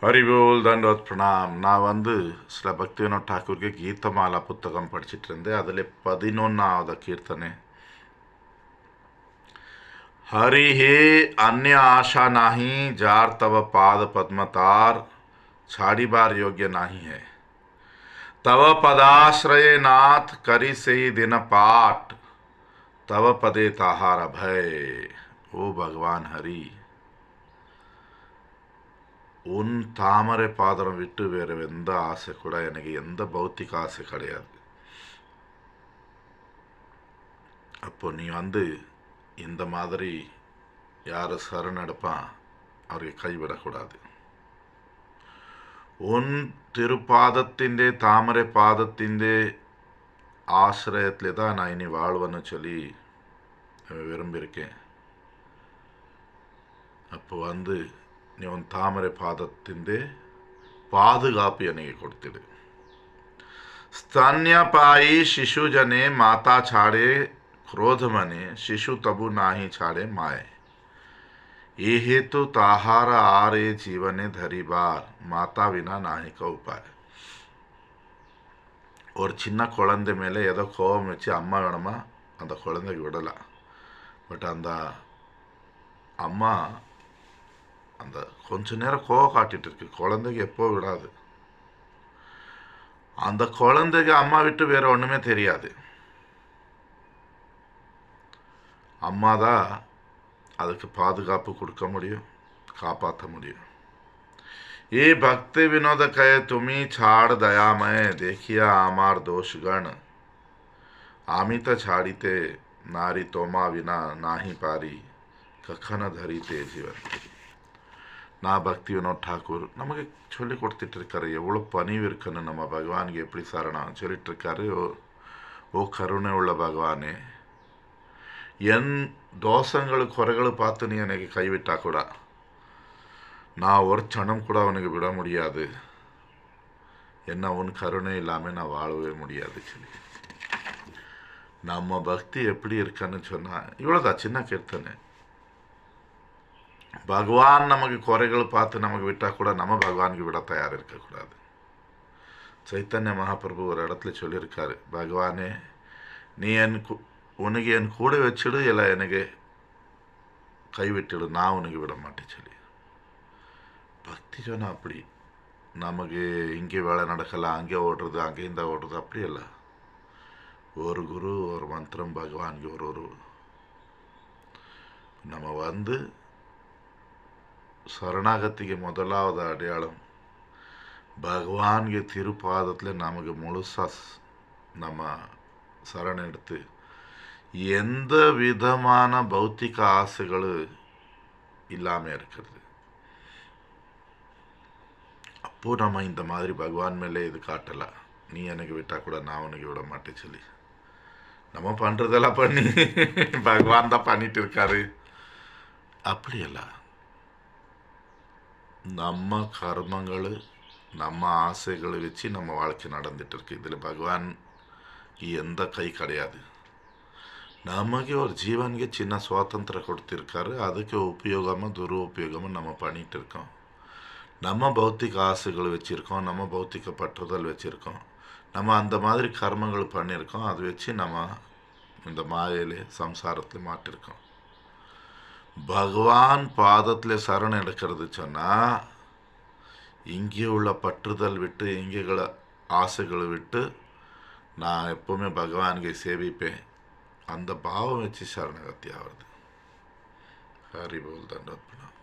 ஹரிபோல் தண்டோத் பிரணாம். நான் சில பக்திவினோத் ठाकुर கீதமாலா புத்தகம் படிச்சுட்டு இருந்தேன். அதில் 11வது கீர்த்தனை, हरि हे अन्य आशा नाही जार तव पाद पद्मतार छाड़ी बार योग्य नहीं है तव पदाश्रय नाथ करी से ही दिन पाठ तव पदे ताहार अभय. ओ भगवान हरि, உன் தாமரை பாதம் விட்டு வேறு எந்த ஆசை கூட எனக்கு எந்த பௌத்திக ஆசை கிடையாது. அப்போ நீ இந்த மாதிரி யார் சரணடைப்பான் அவரை கைவிடக்கூடாது. உன் திருப்பாதத்திൻ്റെ தாமரை பாதத்திൻ്റെ ஆசிரயத்தில் தான் நான் இனி வாழ்வேன்னு சொல்லி விரும்பியிருக்கேன். அப்போ நீ உன் தாமரை பாதத்திൻ്റെ பாதுகாப்பு எனக்கு கொடுத்துடு. स्तन्यपायी शिशु जने माता छाड़े क्रोध मने शिशु तबु नाही छाड़े माए ये हेतु ताहार आरे जीवने धरी बार माता विना नाही का उपाय. ஒரு சின்ன குழந்தை மேலே ஏதோ கோபம் வச்சு அம்மா வேணுமா அந்த குழந்தைக்கு விடலாம். பட் அந்த அம்மா அந்த கொஞ்ச நேரம் கோவம் காட்டிட்டு இருக்கு, குழந்தைக்கு எப்போ விடாது. அந்த குழந்தைக்கு அம்மா விட்டு வேற ஒன்றுமே தெரியாது. அம்மா தான் அதுக்கு பாதுகாப்பு கொடுக்க முடியும், காப்பாற்ற முடியும். ये भक्ति विनोद कहे तुम्ही छाड़ दयामय देखिया आमार दोषगण आमित छाड़ीते नारी तोमा विना नाही पारी कखन धरीते जीवन. நான் பக்தி வினோத் ठाकुर நமக்கு சொல்லி கொடுத்துட்ருக்காரு எவ்வளோ பணிவு இருக்குன்னு. நம்ம பகவானுக்கு எப்படி சரணம் சொல்லிட்டுருக்காரு. ஓ கருணை உள்ள பகவானே, என் தோஷங்கள் குறைகளை பார்த்து நீ எனக்கு கைவிட்டா கூட நான் ஒரு க்ஷணம் கூட அவனுக்கு விட முடியாது. என்ன உன் கருணை இல்லாமல் நான் வாழவே முடியாது சொல்லி நம்ம பக்தி எப்படி இருக்குன்னு சொன்னால் இவ்வளோதான் சின்ன கீர்த்தனை. பகவான் நமக்கு குறைகள் பார்த்து நமக்கு விட்டால் கூட நம்ம பகவானுக்கு விட தயார் இருக்கக்கூடாது. சைத்தன்ய மகாபிரபு ஒரு இடத்துல சொல்லியிருக்காரு, பகவானே நீ உனக்கு என் கூட வச்சுடு, இல்லை எனக்கு கைவிட்டுடு, நான் உனக்கு விட மாட்டேன் சொல்லி. பக்தி சொன்னால் அப்படி நமக்கு இங்கே வேலை நடக்கலாம், அங்கே ஓடுறது அங்கே இந்த ஓடுறது அப்படி இல்லை. ஒரு குரு ஒரு மந்திரம் பகவானுக்கு ஒரு நம்ம சரணாகதிக்கு முதலாவது அடையாளம் பகவான்ಗೆ திருப்பாதத்தில் நமக்கு முழுசாக நம்ம சரணம் எடுத்து எந்த விதமான பௌத்திக ஆசைகள் இல்லாமல் இருக்கிறது. அப்போது நம்ம இந்த மாதிரி பகவான் மேலே இது காட்டலாம். நீ எனக்கு விட்டால் கூட நான் உனக்கு விட மாட்டேன் சொல்லி நம்ம பண்ணுறதெல்லாம் பண்ணி பகவான் தான் பண்ணிட்டு இருக்காரு. அப்படியெல்லாம் நம்ம கர்மங்கள் நம்ம ஆசைகளை வச்சு நம்ம வாழ்க்கை நடந்துட்டு இருக்கு. இதில் பகவான் எந்த கை கிடையாது. நமக்கு ஒரு ஜீவனுக்கு சின்ன சுவாதந்திரம் கொடுத்துருக்காரு. அதுக்கு உபயோகமாக துருபயோகமாக நம்ம பண்ணிகிட்டு இருக்கோம். நம்ம பௌத்திக ஆசைகள் வச்சுருக்கோம், நம்ம பௌத்திக பற்றுதல் வச்சுருக்கோம், நம்ம அந்த மாதிரி கர்மங்கள் பண்ணியிருக்கோம். அதை வச்சு நம்ம இந்த மாயையில் சம்சாரத்தில் மாட்டிருக்கோம். பகவான் பாதத்தில் சரணம் எடுக்கிறது சொன்னால் இங்கே உள்ள பற்றுதல் விட்டு இங்கே ஆசைகளை விட்டு நான் எப்போவுமே பகவானுக்கு சேவிப்பேன். அந்த பாவம் வச்சு சரணகத்தி ஆகுது. ஹரி போல் தண்டோத் பிரணாம்.